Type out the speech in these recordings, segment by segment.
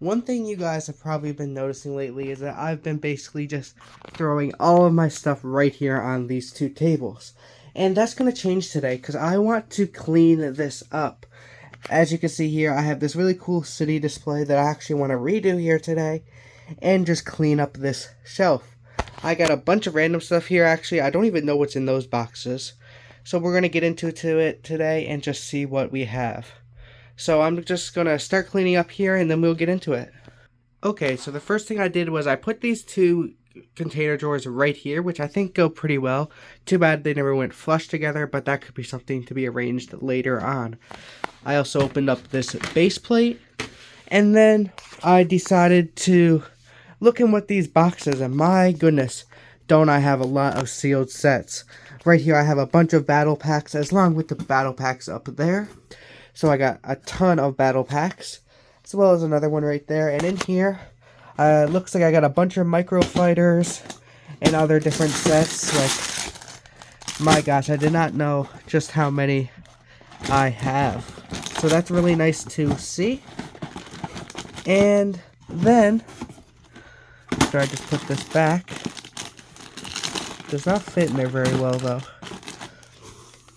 One thing you guys have probably been noticing lately is that I've been basically just throwing all of my stuff right here on these two tables. And that's going to change today because I want to clean this up. As you can see here, I have this really cool city display that I actually want to redo here today and just clean up this shelf. I got a bunch of random stuff here actually. I don't even know what's in those boxes. So we're going to get into it today and just see what we have. So I'm just going to start cleaning up here and then we'll get into it. Okay, so the first thing I did was I put these two container drawers right here, which I think go pretty well. Too bad they never went flush together, but that could be something to be arranged later on. I also opened up this base plate, and then I decided to look in what these boxes, and my goodness, don't I have a lot of sealed sets. Right here I have a bunch of battle packs, as long with the battle packs up there. So I got a ton of battle packs, as well as another one right there. And in here, looks like I got a bunch of micro fighters and other different sets. Like, my gosh, I did not know just how many I have. So that's really nice to see. And then, after I just put this back, does not fit in there very well though.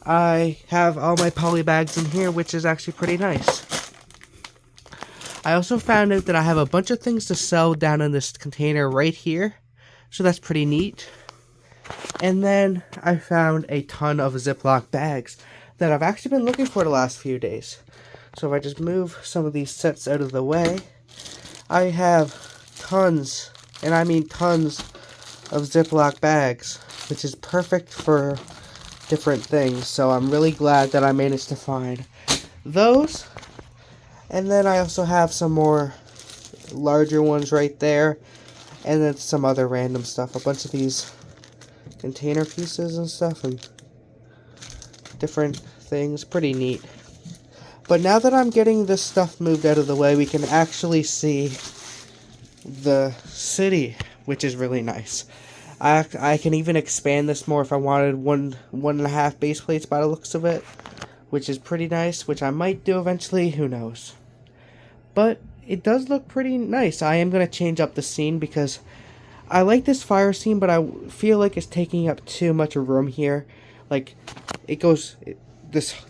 I have all my poly bags in here, which is actually pretty nice. I also found out that I have a bunch of things to sell down in this container right here, so that's pretty neat. And then I found a ton of Ziploc bags that I've actually been looking for the last few days. So if I just move some of these sets out of the way, I have tons, and I mean tons, of Ziploc bags, which is perfect for different things. So I'm really glad that I managed to find those. And then I also have some more larger ones right there, and then some other random stuff, a bunch of these container pieces and stuff and different things. Pretty neat. But now that I'm getting this stuff moved out of the way, we can actually see the city, which is really nice. I can even expand this more if I wanted one and a half base plates by the looks of it, which is pretty nice, which I might do eventually, who knows. But it does look pretty nice. I am going to change up the scene because I like this fire scene, but I feel like it's taking up too much room here. Like, it goes,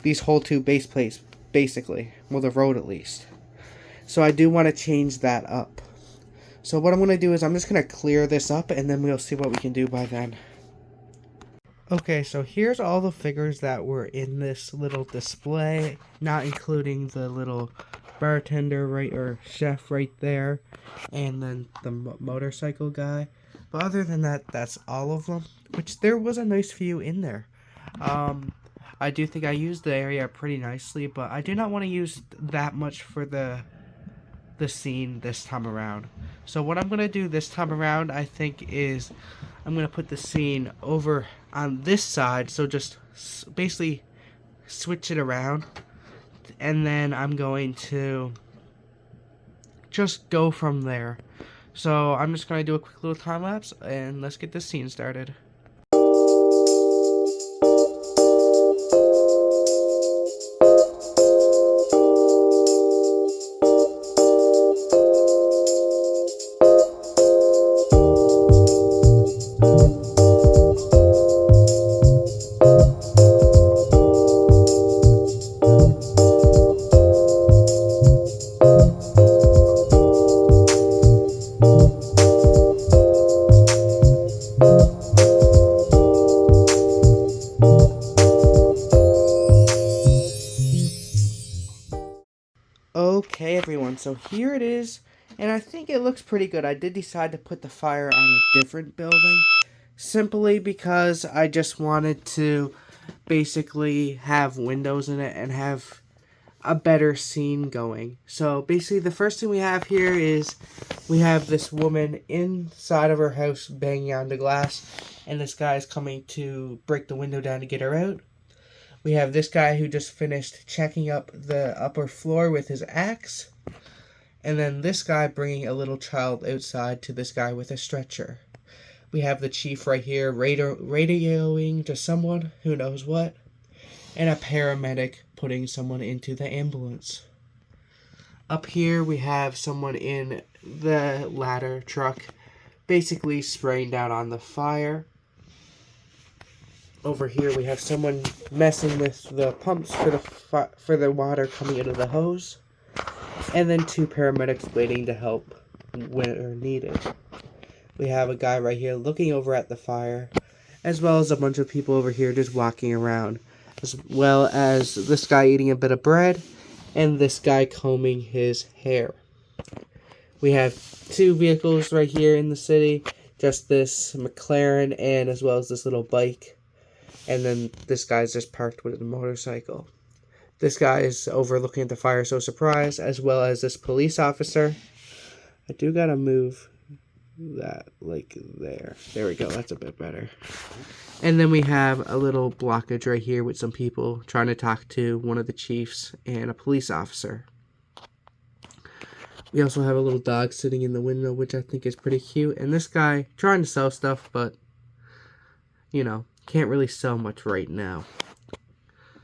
these whole two base plates, basically. Well, the road at least. So I do want to change that up. So what I'm going to do is I'm just going to clear this up, and then we'll see what we can do by then. Okay, so here's all the figures that were in this little display, not including the little bartender or chef right there, and then the motorcycle guy. But other than that, that's all of them, which there was a nice few in there. I do think I used the area pretty nicely, but I do not want to use that much for the scene this time around. So what I'm going to do this time around, I think, is I'm going to put the scene over on this side, so just basically switch it around, and then I'm going to just go from there. So I'm just going to do a quick little time lapse, and let's get this scene started. Okay everyone, so here it is, and I think it looks pretty good. I did decide to put the fire on a different building, simply because I just wanted to basically have windows in it and have a better scene going. So basically the first thing we have here is we have this woman inside of her house banging on the glass, and this guy is coming to break the window down to get her out. We have this guy who just finished checking up the upper floor with his axe. And then this guy bringing a little child outside to this guy with a stretcher. We have the chief right here radioing to someone, who knows what. And a paramedic putting someone into the ambulance. Up here we have someone in the ladder truck basically spraying down on the fire. Over here we have someone messing with the pumps for the water coming into the hose. And then 2 paramedics waiting to help when needed. We have a guy right here looking over at the fire, as well as a bunch of people over here just walking around, as well as this guy eating a bit of bread, and this guy combing his hair. We have 2 vehicles right here in the city, just this McLaren and as well as this little bike, and then this guy's just parked with a motorcycle. This guy is overlooking at the fire, so surprised, as well as this police officer. I do gotta move that, like, there. There we go, that's a bit better. And then we have a little blockage right here with some people trying to talk to one of the chiefs and a police officer. We also have a little dog sitting in the window, which I think is pretty cute. And this guy trying to sell stuff, but, you know, can't really sell much right now.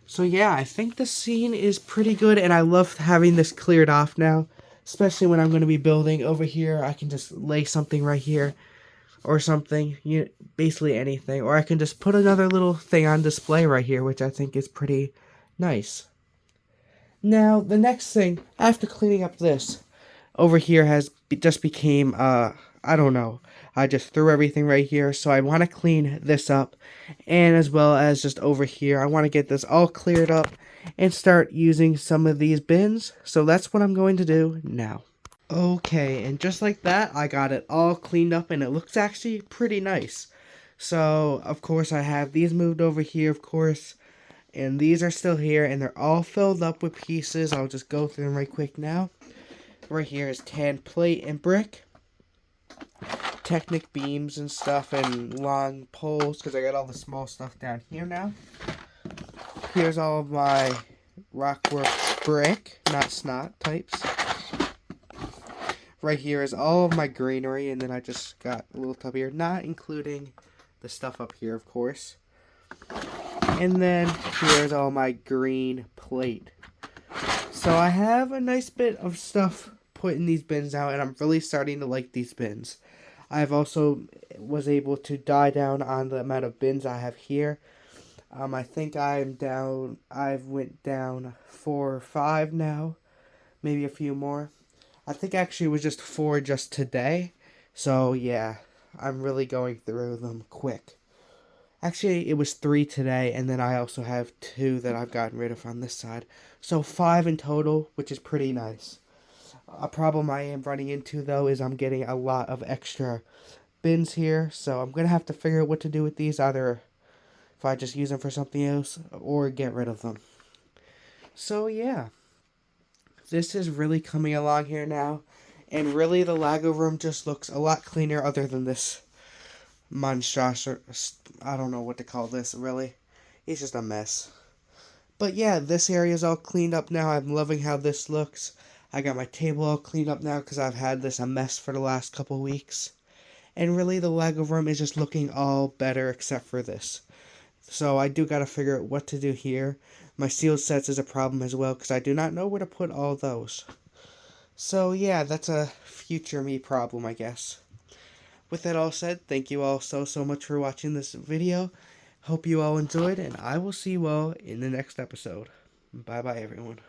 So yeah, I think the scene is pretty good, and I love having this cleared off now. Especially when I'm going to be building over here. I can just lay something right here. Or something. Basically anything. Or I can just put another little thing on display right here, which I think is pretty nice. Now, the next thing, after cleaning up this, over here just became, I don't know. I just threw everything right here, so I want to clean this up. And as well as just over here, I want to get this all cleared up and start using some of these bins. So that's what I'm going to do now. Okay, and just like that, I got it all cleaned up, and it looks actually pretty nice. So, of course, I have these moved over here, of course. And these are still here, and they're all filled up with pieces. I'll just go through them right quick now. Right here is tan plate and brick. Technic beams and stuff and long poles, because I got all the small stuff down here now. Here's all of my Rockwork brick, not snot types. Right here is all of my greenery, and then I just got a little tub here, not including the stuff up here, of course. And then here's all my green plate. So I have a nice bit of stuff put in these bins now, and I'm really starting to like these bins. I've also was able to die down on the amount of bins I have here. I think I've went down 4 or 5 now, maybe a few more. I think actually it was just 4 just today. So yeah, I'm really going through them quick. Actually, it was 3 today, and then I also have 2 that I've gotten rid of on this side. So 5 in total, which is pretty nice. A problem I am running into, though, is I'm getting a lot of extra bins here. So I'm going to have to figure out what to do with these. Either if I just use them for something else or get rid of them. So yeah. This is really coming along here now. And really the Lego room just looks a lot cleaner other than this monstrosity. I don't know what to call this, really. It's just a mess. But yeah, this area is all cleaned up now. I'm loving how this looks. I got my table all cleaned up now because I've had this a mess for the last couple weeks. And really the Lego room is just looking all better except for this. So I do got to figure out what to do here. My sealed sets is a problem as well because I do not know where to put all those. So yeah, that's a future me problem, I guess. With that all said, thank you all so much for watching this video. Hope you all enjoyed, and I will see you all in the next episode. Bye bye, everyone.